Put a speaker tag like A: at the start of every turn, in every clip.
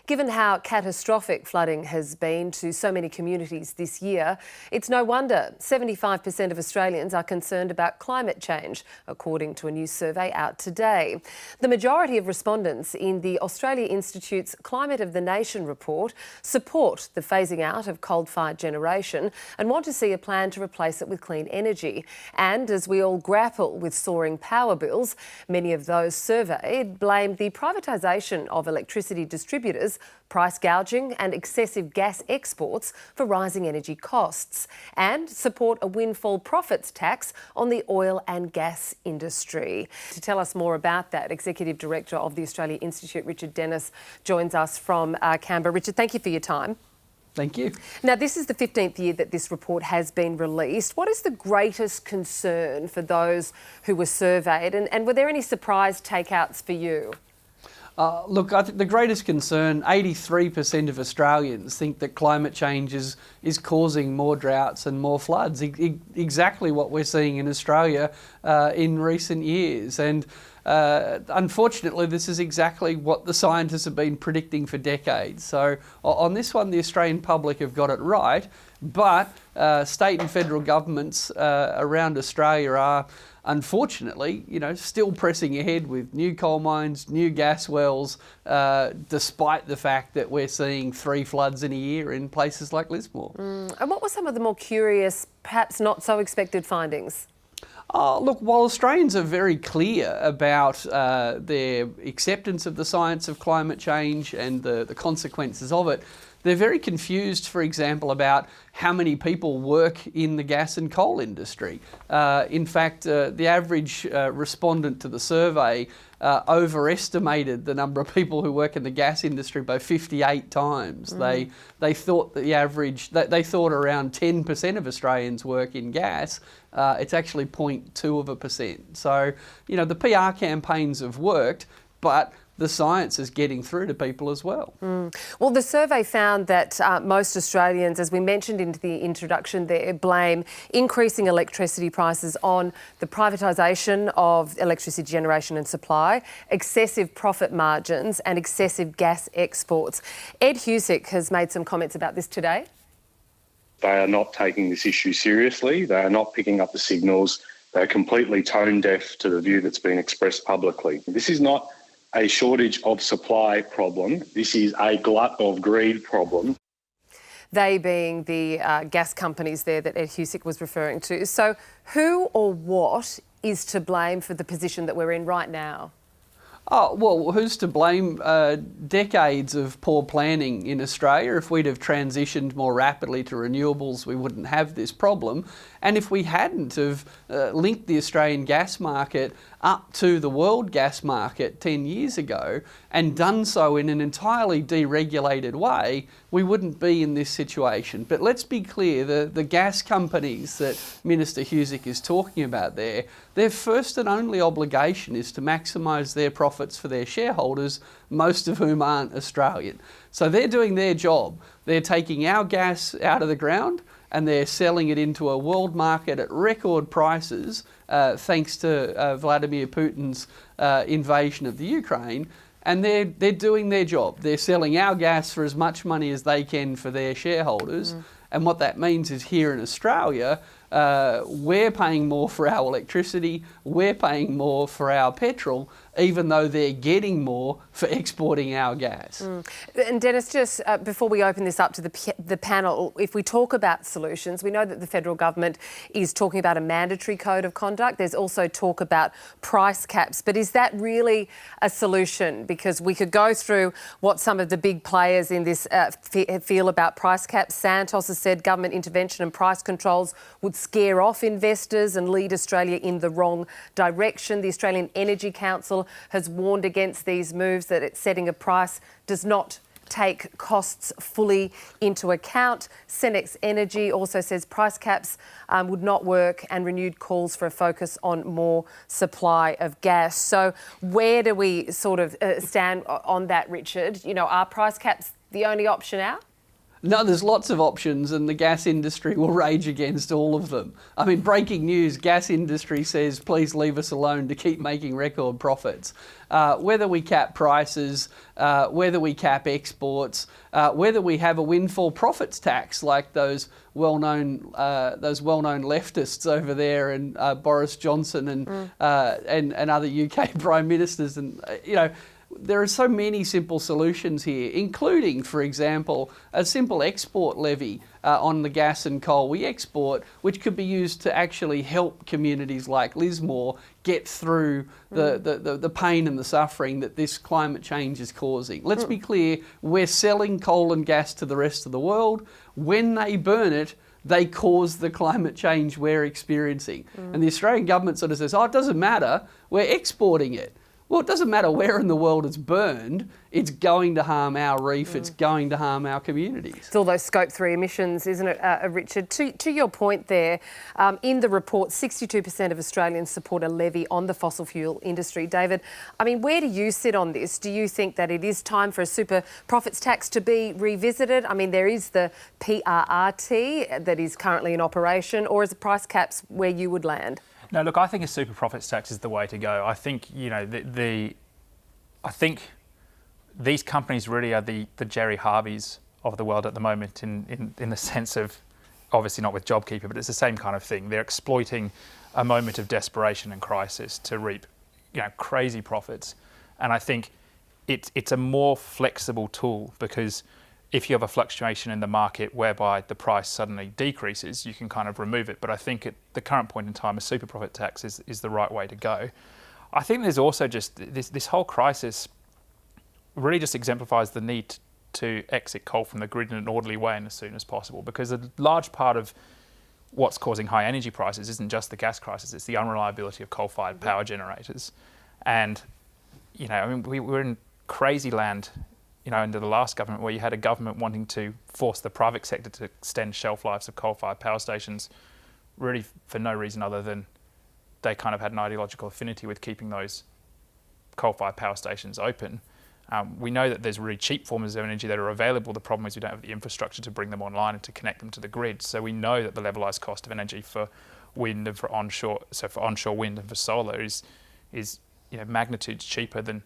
A: Given how catastrophic flooding has been to so many communities this year, it's no wonder 75% of Australians are concerned about climate change, according to a new survey out today. The majority of respondents in the Australia Institute's Climate of the Nation report support the phasing out of coal-fired generation and want to see a plan to replace it with clean energy. And as we all grapple with soaring power bills, many of those surveyed blame the privatisation of electricity distributors, price gouging and excessive gas exports for rising energy costs, and support a windfall profits tax on the oil and gas industry. To tell us more about that, Executive Director of the Australia Institute, Richard Dennis, joins us from Canberra. Richard, thank you for your time.
B: Thank you.
A: Now, this is the 15th year that this report has been released. What is the greatest concern for those who were surveyed, and were there any surprise takeouts for you?
B: Look, I think the greatest concern, 83% of Australians think that climate change is causing more droughts and more floods, exactly what we're seeing in Australia in recent years. And unfortunately, this is exactly what the scientists have been predicting for decades. So on this one, the Australian public have got it right, but state and federal governments around Australia are, unfortunately, still pressing ahead with new coal mines, new gas wells, despite the fact that we're seeing 3 floods in a year in places like Lismore.
A: And what were some of the more curious, perhaps not so expected findings?
B: Look, while Australians are very clear about their acceptance of the science of climate change and the consequences of it, they're very confused, for example, about how many people work in the gas and coal industry. In fact, the average respondent to the survey overestimated the number of people who work in the gas industry by 58 times. They thought that the average, they thought around 10% of Australians work in gas. It's actually 0.2%. So, the PR campaigns have worked, but the science is getting through to people as well.
A: Well, the survey found that most Australians, as we mentioned in the introduction there, blame increasing electricity prices on the privatisation of electricity generation and supply, excessive profit margins and excessive gas exports. Ed Husick has made some comments about this today.
C: They are not taking this issue seriously. They are not picking up the signals. They're completely tone deaf to the view that's been expressed publicly. This is not a shortage of supply problem. This is a glut of greed problem.
A: They being the gas companies there that Ed Husick was referring to. So who or what is to blame for the position that we're in right now?
B: Oh, well, who's to blame? Decades of poor planning in Australia. If we'd have transitioned more rapidly to renewables, we wouldn't have this problem. And if we hadn't have linked the Australian gas market up to the world gas market 10 years ago and done so in an entirely deregulated way, we wouldn't be in this situation. But let's be clear, the gas companies that Minister Husick is talking about there, their first and only obligation is to maximise their profits for their shareholders, most of whom aren't Australian. So they're doing their job. They're taking our gas out of the ground and they're selling it into a world market at record prices, thanks to Vladimir Putin's invasion of the Ukraine. And they're doing their job. They're selling our gas for as much money as they can for their shareholders. And what that means is here in Australia, we're paying more for our electricity, we're paying more for our petrol, even though they're getting more for exporting our gas.
A: And Dennis, just before we open this up to the panel, if we talk about solutions, we know that the federal government is talking about a mandatory code of conduct. There's also talk about price caps. But is that really a solution? Because we could go through what some of the big players in this feel about price caps. Santos has said government intervention and price controls would scare off investors and lead Australia in the wrong direction. The Australian Energy Council has warned against these moves, that it's setting a price does not take costs fully into account. Senex Energy also says price caps would not work, and renewed calls for a focus on more supply of gas. So where do we sort of stand on that, Richard? Are price caps the only option out?
B: No, there's lots of options, and the gas industry will rage against all of them. I mean, breaking news, gas industry says, please leave us alone to keep making record profits. Whether we cap prices, whether we cap exports, whether we have a windfall profits tax like those well-known leftists over there, and Boris Johnson and other UK prime ministers, and there are so many simple solutions here, including, for example, a simple export levy on the gas and coal we export, which could be used to actually help communities like Lismore get through the pain and the suffering that this climate change is causing. Let's be clear, we're selling coal and gas to the rest of the world. When they burn it, they cause the climate change we're experiencing. And the Australian government sort of says, oh, it doesn't matter, we're exporting it. Well, it doesn't matter where in the world it's burned, it's going to harm our reef, it's going to harm our communities.
A: It's all those Scope 3 emissions, isn't it, Richard? To your point there, in the report, 62% of Australians support a levy on the fossil fuel industry. David, I mean, where do you sit on this? Do you think that it is time for a super profits tax to be revisited? I mean, there is the PRRT that is currently in operation, or is the price caps where you would land?
D: No, look, I think a super profits tax is the way to go. I think, I think these companies really are the Jerry Harveys of the world at the moment in the sense of, obviously not with JobKeeper, but it's the same kind of thing. They're exploiting a moment of desperation and crisis to reap, crazy profits. And I think it's a more flexible tool, because if you have a fluctuation in the market whereby the price suddenly decreases, you can kind of remove it. But I think at the current point in time, a super profit tax is the right way to go. I think there's also just this whole crisis really just exemplifies the need to exit coal from the grid in an orderly way and as soon as possible, because a large part of what's causing high energy prices isn't just the gas crisis, it's the unreliability of coal-fired power generators. And, I mean, we're in crazy land under the last government, where you had a government wanting to force the private sector to extend shelf lives of coal-fired power stations, really for no reason other than they kind of had an ideological affinity with keeping those coal-fired power stations open. We know that there's really cheap forms of energy that are available. The problem is we don't have the infrastructure to bring them online and to connect them to the grid. So we know that the levelised cost of energy for wind and for onshore wind and for solar is magnitudes cheaper than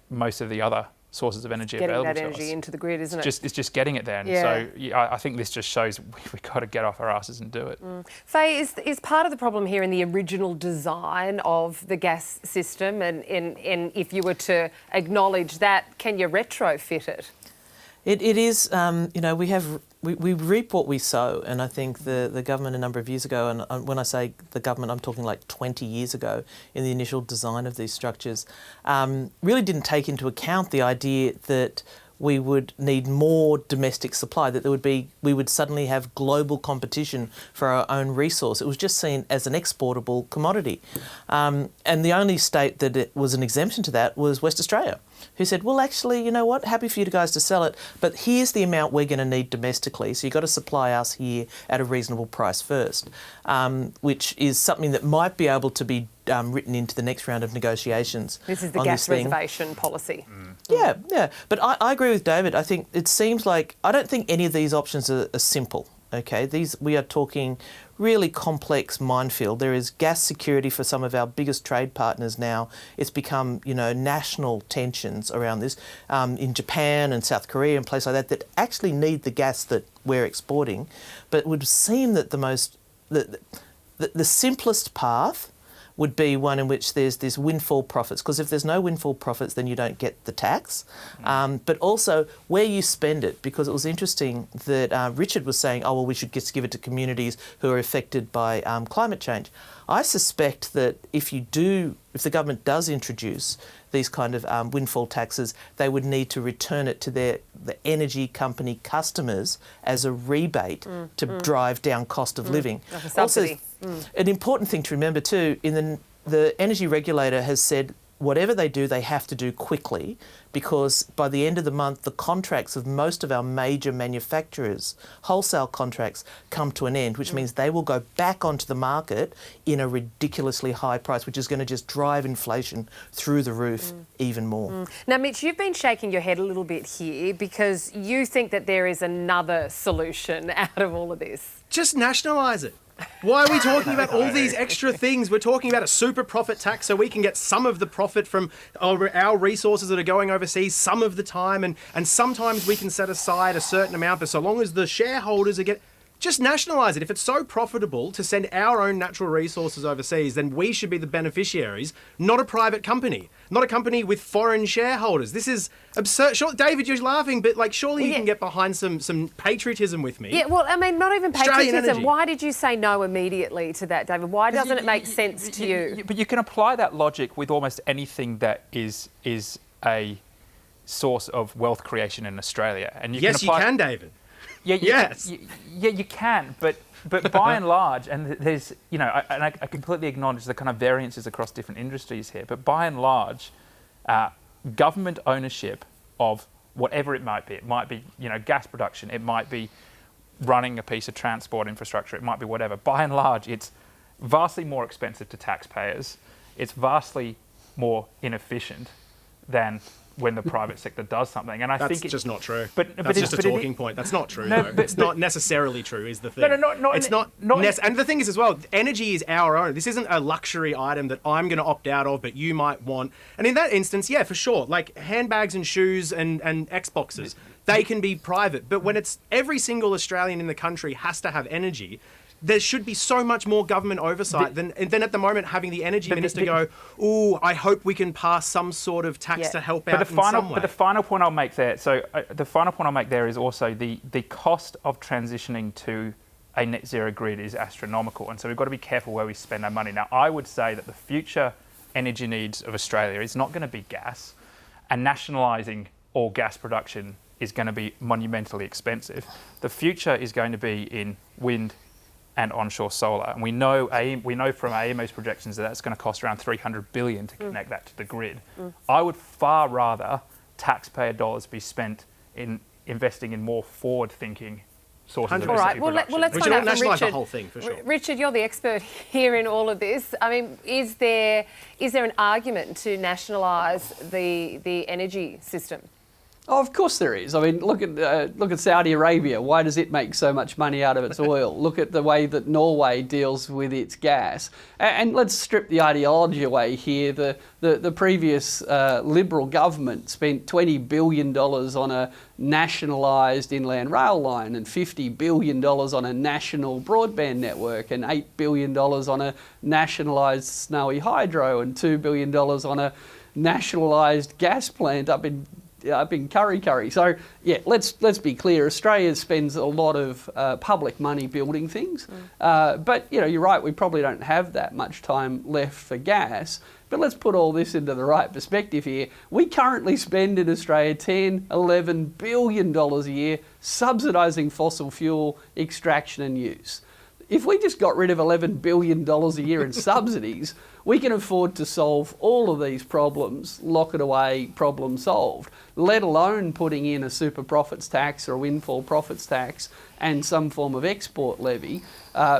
D: most of the other sources of energy available to us.
A: Getting that energy into the grid, isn't it?
D: It's just getting it there. And so I think this just shows we've got to get off our asses and do it.
A: Faye, is part of the problem here in the original design of the gas system? And if you were to acknowledge that, can you retrofit it?
E: It is, we reap what we sow, and I think the government a number of years ago, and when I say the government, I'm talking like 20 years ago, in the initial design of these structures, really didn't take into account the idea that we would need more domestic supply, that we would suddenly have global competition for our own resource. It was just seen as an exportable commodity. And the only state that it was an exemption to that was West Australia, who said, well, actually, you know what, happy for you guys to sell it, but here's the amount we're going to need domestically, so you've got to supply us here at a reasonable price first, which is something that might be able to be written into the next round of negotiations.
A: This is the gas reservation policy.
E: Yeah. But I agree with David. I think it seems like, I don't think any of these options are simple. Okay, we are talking really complex minefield. There is gas security for some of our biggest trade partners now. It's become, national tensions around this in Japan and South Korea and places like that actually need the gas that we're exporting. But it would seem that the simplest path would be one in which there's this windfall profits, because if there's no windfall profits, then you don't get the tax. But also where you spend it, because it was interesting that Richard was saying, oh, well, we should just give it to communities who are affected by climate change. I suspect that if the government does introduce these kind of windfall taxes, they would need to return it to the energy company customers as a rebate to drive down cost of living.
A: Like a subsidy.
E: Also, an important thing to remember too, the energy regulator has said whatever they do, they have to do quickly, because by the end of the month, the contracts of most of our major manufacturers, wholesale contracts, come to an end, which means they will go back onto the market in a ridiculously high price, which is going to just drive inflation through the roof even more.
A: Now, Mitch, you've been shaking your head a little bit here because you think that there is another solution out of all of this.
F: Just nationalise it. Why are we talking about all these extra things? We're talking about a super profit tax so we can get some of the profit from our resources that are going overseas some of the time, and sometimes we can set aside a certain amount, but so long as the shareholders are just nationalise it. If it's so profitable to send our own natural resources overseas, then we should be the beneficiaries, not a private company, not a company with foreign shareholders. This is absurd. Sure, David, you're laughing, but surely you can get behind some patriotism with me.
A: Yeah, well, I mean, not even
F: Australian
A: patriotism.
F: energy.
A: Why did you say no immediately to that, David? Why doesn't it make sense to you?
D: But you can apply that logic with almost anything that is a source of wealth creation in Australia. And
F: You can, David.
D: Yeah,
F: Yes.
D: you can, but by and large, and there's, I completely acknowledge the kind of variances across different industries here, but by and large, government ownership of whatever it might be, gas production, it might be running a piece of transport infrastructure, it might be whatever. By and large, it's vastly more expensive to taxpayers, it's vastly more inefficient than when the private sector does something, and I think
F: it's just not true.
D: But
F: that's just a talking point. That's not true.
D: No,
F: though. It's not necessarily true. Is the thing?
D: No,
F: it's not. And the thing is as well, energy is our own. This isn't a luxury item that I'm going to opt out of, but you might want. And in that instance, yeah, for sure, like handbags and shoes and Xboxes, they can be private. But when it's every single Australian in the country has to have energy, there should be so much more government oversight than at the moment having the energy minister go, "Ooh, I hope we can pass some sort of tax to help out in some way."
D: But the final point I'll make there, is also the cost of transitioning to a net zero grid is astronomical, and so we've got to be careful where we spend our money. Now, I would say that the future energy needs of Australia is not going to be gas, and nationalising all gas production is going to be monumentally expensive. The future is going to be in wind and onshore solar, and we know from AEMO's projections that that's going to cost around $300 billion to connect that to the grid. I would far rather taxpayer dollars be spent in investing in more forward-thinking sources of energy production.
A: Well, let's
F: Would
A: find
F: you
A: out from
F: nationalise
A: Richard.
F: the whole thing for sure?
A: Richard, you're the expert here in all of this. I mean, is there an argument to nationalise the energy system?
B: Oh, of course there is. I mean, look at Saudi Arabia. Why does it make so much money out of its oil? Look at the way that Norway deals with its gas. And let's strip the ideology away here. The previous Liberal government spent $20 billion on a nationalised inland rail line and $50 billion on a national broadband network and $8 billion on a nationalised Snowy Hydro and $2 billion on a nationalised gas plant up in Kurri. So, yeah, let's be clear. Australia spends a lot of public money building things. But, you're right, we probably don't have that much time left for gas. But let's put all this into the right perspective here. We currently spend in Australia $10, $11 billion a year subsidising fossil fuel extraction and use. If we just got rid of $11 billion a year in subsidies, we can afford to solve all of these problems, lock it away, problem solved, let alone putting in a super profits tax or a windfall profits tax and some form of export levy,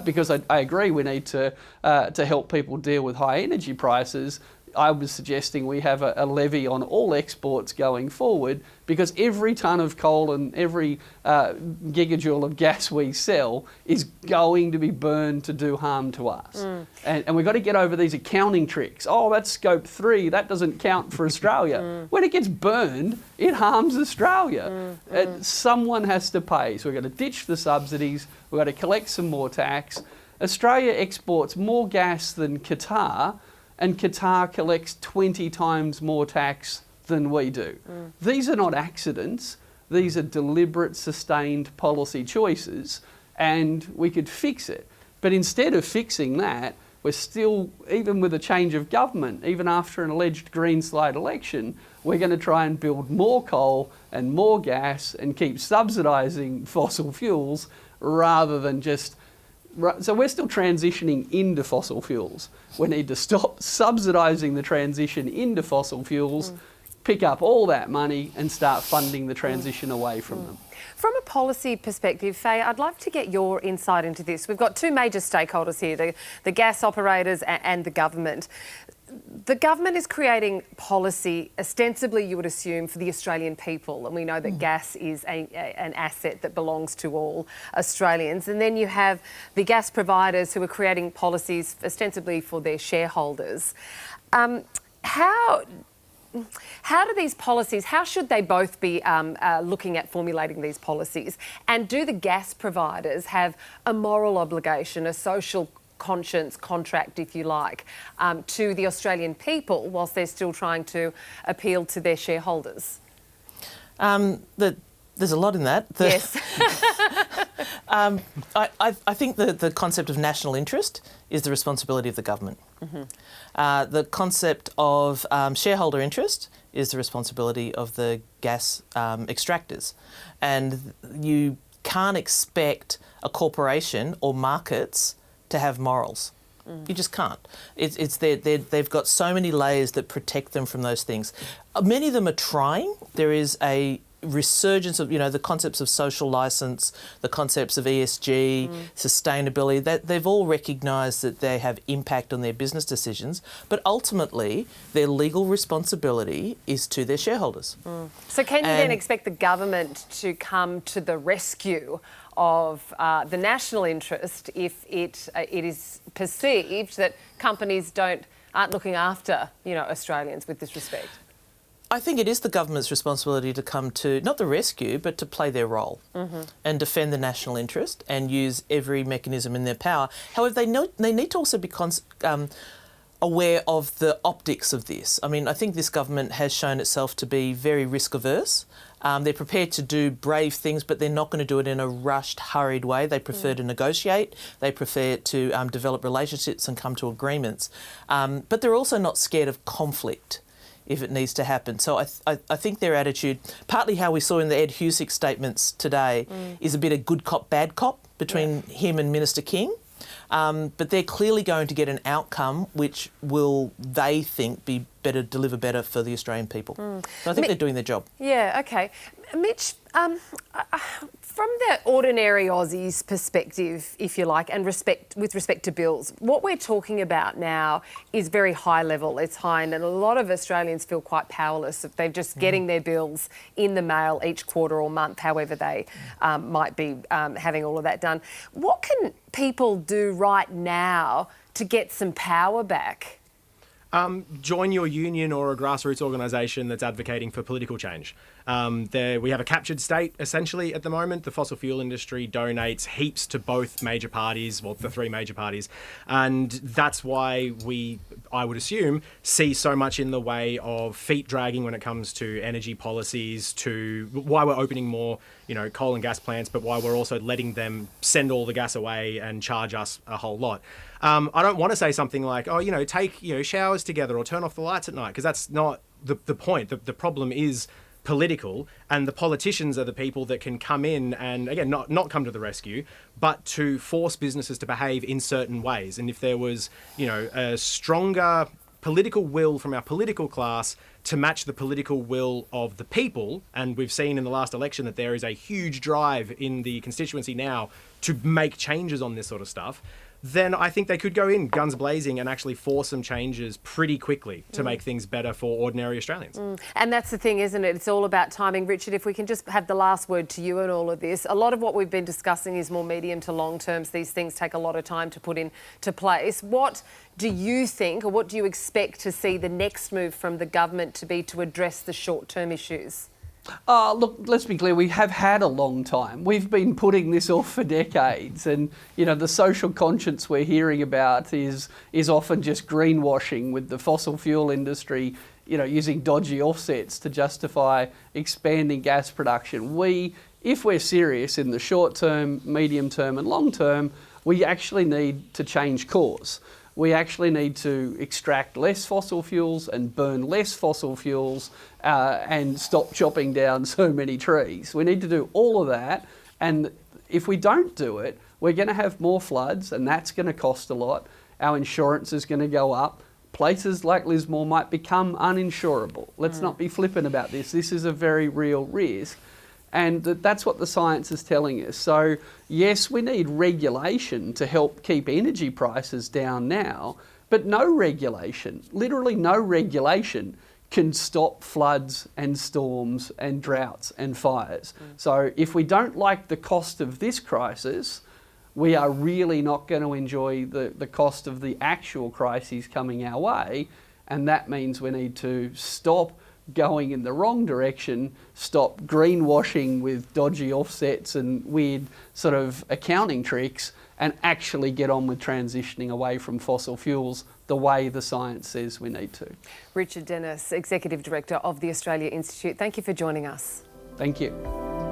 B: because I agree we need to help people deal with high energy prices. I was suggesting we have a levy on all exports going forward, because every tonne of coal and every gigajoule of gas we sell is going to be burned to do harm to us. And we've got to get over these accounting tricks. Oh, that's scope 3, that doesn't count for Australia. When it gets burned, it harms Australia. Someone has to pay. So we've got to ditch the subsidies, we've got to collect some more tax. Australia exports more gas than Qatar, and Qatar collects 20 times more tax than we do. These are not accidents. These are deliberate, sustained policy choices, and we could fix it. But instead of fixing that, we're still, even with a change of government, even after an alleged green slide election, we're going to try and build more coal and more gas and keep subsidising fossil fuels rather than just Right, so we're still transitioning into fossil fuels. We need to stop subsidising the transition into fossil fuels, pick up all that money and start funding the transition away from them.
A: From a policy perspective, Faye, I'd love to get your insight into this. We've got two major stakeholders here, the gas operators and the government. The government is creating policy, ostensibly you would assume, for the Australian people, and we know that gas is an asset that belongs to all Australians. And then you have the gas providers who are creating policies ostensibly for their shareholders. How do these policies, how should they both be looking at formulating these policies? And do the gas providers have a moral obligation, a social conscience contract, if you like, to the Australian people whilst they're still trying to appeal to their shareholders?
E: There's a lot in that.
A: Yes.
E: I think the concept of national interest is the responsibility of the government. The concept of shareholder interest is the responsibility of the gas extractors. And you can't expect a corporation or markets to have morals. You just can't. They've got so many layers that protect them from those things. Many of them are trying. There is a resurgence of, the concepts of social licence, the concepts of ESG, sustainability, that they've all recognised that they have impact on their business decisions, but ultimately their legal responsibility is to their shareholders.
A: So can you then expect the government to come to the rescue of the national interest if it is perceived that companies aren't looking after, Australians with this respect?
E: I think it is the government's responsibility to come to, not the rescue, but to play their role and defend the national interest and use every mechanism in their power. However, they need to also be aware of the optics of this. I mean, I think this government has shown itself to be very risk-averse. They're prepared to do brave things, but they're not going to do it in a rushed, hurried way. They prefer to negotiate. They prefer to develop relationships and come to agreements. But they're also not scared of conflict if it needs to happen. So I think their attitude, partly how we saw in the Ed Husic statements today, is a bit of good cop, bad cop between him and Minister King. But they're clearly going to get an outcome which will, they think, deliver better for the Australian people. So I think they're doing their job.
A: Yeah, okay. Mitch, from the ordinary Aussie's perspective, if you like, and with respect to bills, what we're talking about now is very high level. It's high, and a lot of Australians feel quite powerless if they're just getting their bills in the mail each quarter or month, however they might be having all of that done. What can people do right now to get some power back?
F: Join your union or a grassroots organisation that's advocating for political change. We have a captured state, essentially, at the moment. The fossil fuel industry donates heaps to both major parties, well, the three major parties. And that's why I would assume, see so much in the way of feet dragging when it comes to energy policies, to why we're opening more, coal and gas plants, but why we're also letting them send all the gas away and charge us a whole lot. I don't want to say something like, take, showers together or turn off the lights at night, because that's not the point. The problem is political, and the politicians are the people that can come in and, again, not come to the rescue, but to force businesses to behave in certain ways. And if there was, a stronger political will from our political class to match the political will of the people, and we've seen in the last election that there is a huge drive in the constituency now to make changes on this sort of stuff, then I think they could go in guns blazing and actually force some changes pretty quickly to make things better for ordinary Australians.
A: And that's the thing, isn't it? It's all about timing. Richard, if we can just have the last word to you in all of this. A lot of what we've been discussing is more medium to long terms. These things take a lot of time to put into place. What do you think, or what do you expect to see the next move from the government to be to address the short-term issues?
B: Look, let's be clear, we have had a long time. We've been putting this off for decades, and, the social conscience we're hearing about is often just greenwashing with the fossil fuel industry, using dodgy offsets to justify expanding gas production. If we're serious in the short term, medium term and long term, we actually need to change course. We actually need to extract less fossil fuels and burn less fossil fuels and stop chopping down so many trees. We need to do all of that, and if we don't do it, we're going to have more floods, and that's going to cost a lot. Our insurance is going to go up. Places like Lismore might become uninsurable. Let's not be flippant about this. This is a very real risk. And that's what the science is telling us. So yes, we need regulation to help keep energy prices down now, but no regulation, literally no regulation, can stop floods and storms and droughts and fires. So if we don't like the cost of this crisis, we are really not going to enjoy the cost of the actual crises coming our way. And that means we need to stop going in the wrong direction, stop greenwashing with dodgy offsets and weird sort of accounting tricks, and actually get on with transitioning away from fossil fuels the way the science says we need to.
A: Richard Dennis, Executive Director of the Australia Institute, thank you for joining us.
B: Thank you.